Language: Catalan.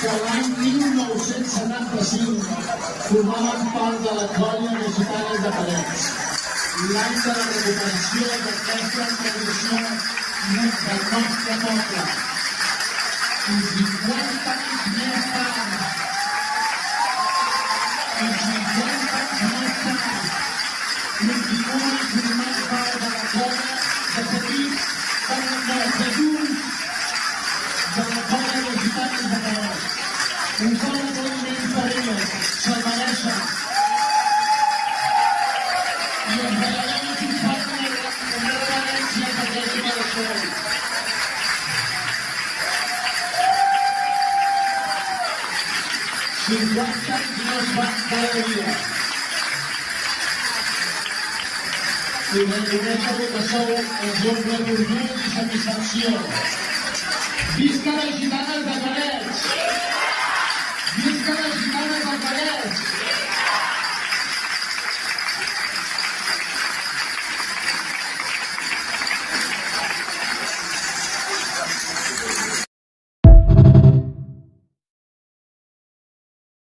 que l'any 1975 formaven part de la colla de gitanes de Parets. L'any de la recuperació d'aquesta tradició del nostre poble. I 50 anys més tard, continuen formant part de la colla de Petit, de Junts, de la colla de gitanes de Parets. Un fort aplaudiment per elles, se'l mereixen. I ens regalem un suport amb la reverència perquè els mereixeu. Cinquanta anys no es van cada dia. I reconèixer que sou els omple d'orgull i satisfacció. Visca les gitanes de Parets! Visca les gitanes de Parets!